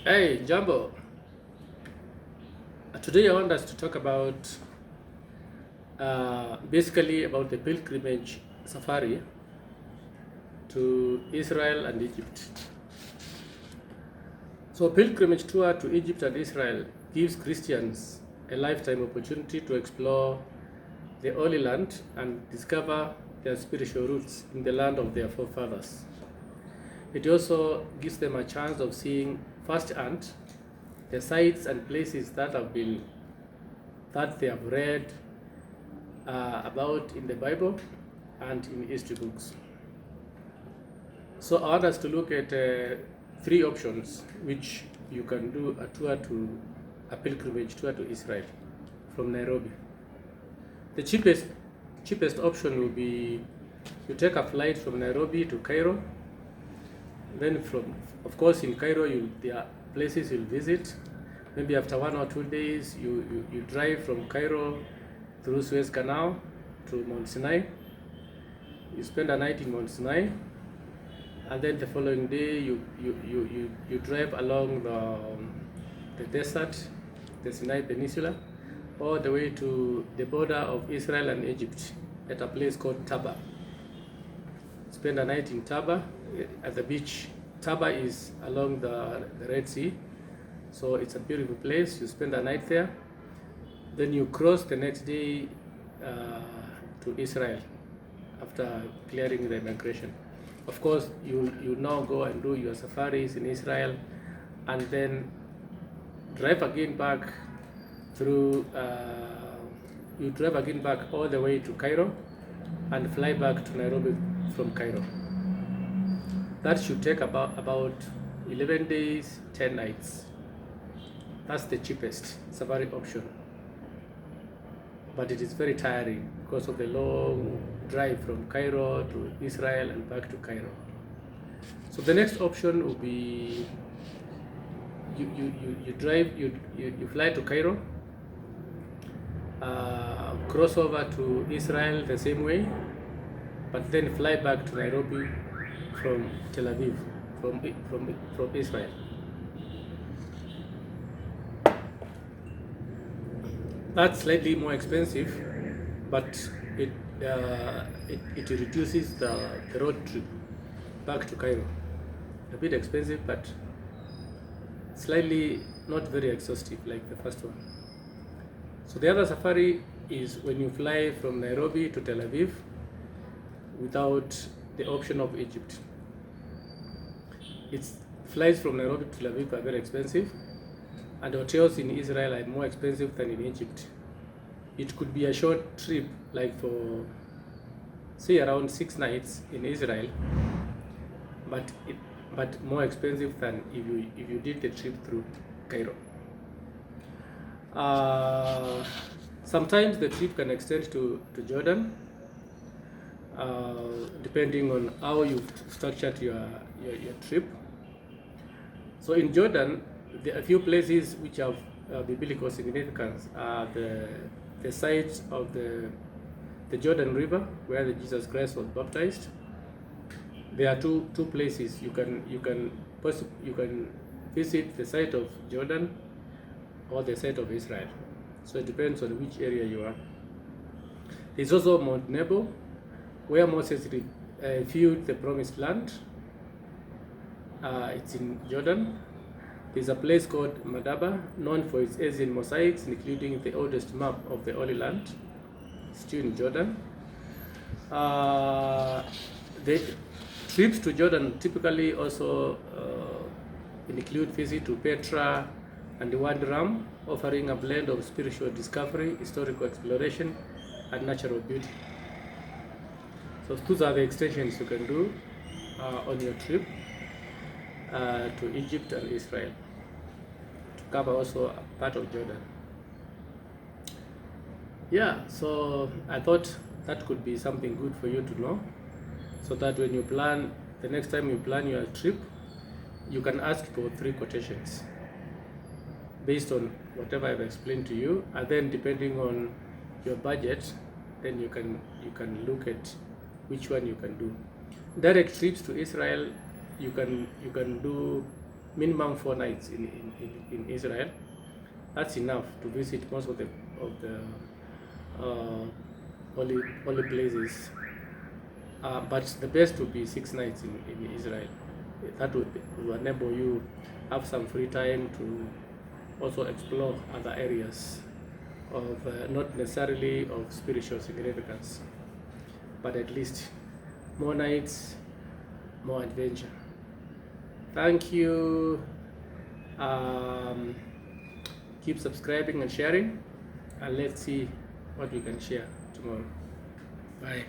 Hey, Jumbo. Today I want us to talk about basically about the pilgrimage safari to Israel and Egypt. So, pilgrimage tour to Egypt and Israel gives Christians a lifetime opportunity to explore the Holy Land and discover their spiritual roots in the land of their forefathers. It also gives them a chance of seeing firsthand the sites and places that they have read about in the Bible and in history books. So I want us to look at three options which you can do a pilgrimage tour to Israel from Nairobi. The cheapest option will be you take a flight from Nairobi to Cairo. Then of course in Cairo there are places you'll visit. Maybe after 1 or 2 days you drive from Cairo through Suez Canal to Mount Sinai. You spend a night in Mount Sinai, and then the following day you drive along the desert, the Sinai Peninsula, all the way to the border of Israel and Egypt at a place called Taba. Spend a night in Taba at the beach. Taba is along the Red Sea, so it's a beautiful place. You spend a night there, then you cross the next day to Israel after clearing the migration. Of course, you now go and do your safaris in Israel, and then drive again back through. You drive again back all the way to Cairo, and fly back to Nairobi from Cairo. That should take about 11 days, 10 nights. That's the cheapest safari option. But it is very tiring because of the long drive from Cairo to Israel and back to Cairo. So the next option will be you fly to Cairo, cross over to Israel the same way, but then fly back to Nairobi from Tel Aviv, from Israel. That's slightly more expensive, but it reduces the road trip back to Cairo. A bit expensive, but slightly not very exhaustive like the first one. So the other safari is when you fly from Nairobi to Tel Aviv without the option of Egypt. Its flights from Nairobi to Tel Aviv are very expensive, and hotels in Israel are more expensive than in Egypt. It could be a short trip, like for say around 6 nights in Israel, but more expensive than if you did the trip through Cairo. Sometimes the trip can extend to Jordan, depending on how you've structured your trip. So in Jordan, there are a few places which have biblical significance. The sites of the Jordan River, where Jesus Christ was baptized. There are two places you can visit: the site of Jordan or the site of Israel. So it depends on which area you are. There's also Mount Nebo, where Moses viewed the promised land. It's in Jordan. There's a place called Madaba, known for its Asian mosaics, including the oldest map of the Holy Land, still in Jordan. The trips to Jordan typically also include visit to Petra and Wadi Rum, offering a blend of spiritual discovery, historical exploration, and natural beauty. So those are the extensions you can do on your trip to Egypt and Israel, to cover also a part of Jordan. Yeah, so I thought that could be something good for you to know, so that when you plan, the next time you plan your trip, you can ask for 3 quotations based on whatever I've explained to you, and then depending on your budget, then you can look at which one you can do. Direct trips to Israel, you can do minimum 4 nights in Israel. That's enough to visit most of the uh, holy places. But the best would be 6 nights in Israel. That would enable you have some free time to also explore other areas of not necessarily of spiritual significance, but at least more nights, more adventure. Thank you. Keep subscribing and sharing, and let's see what we can share tomorrow. Bye.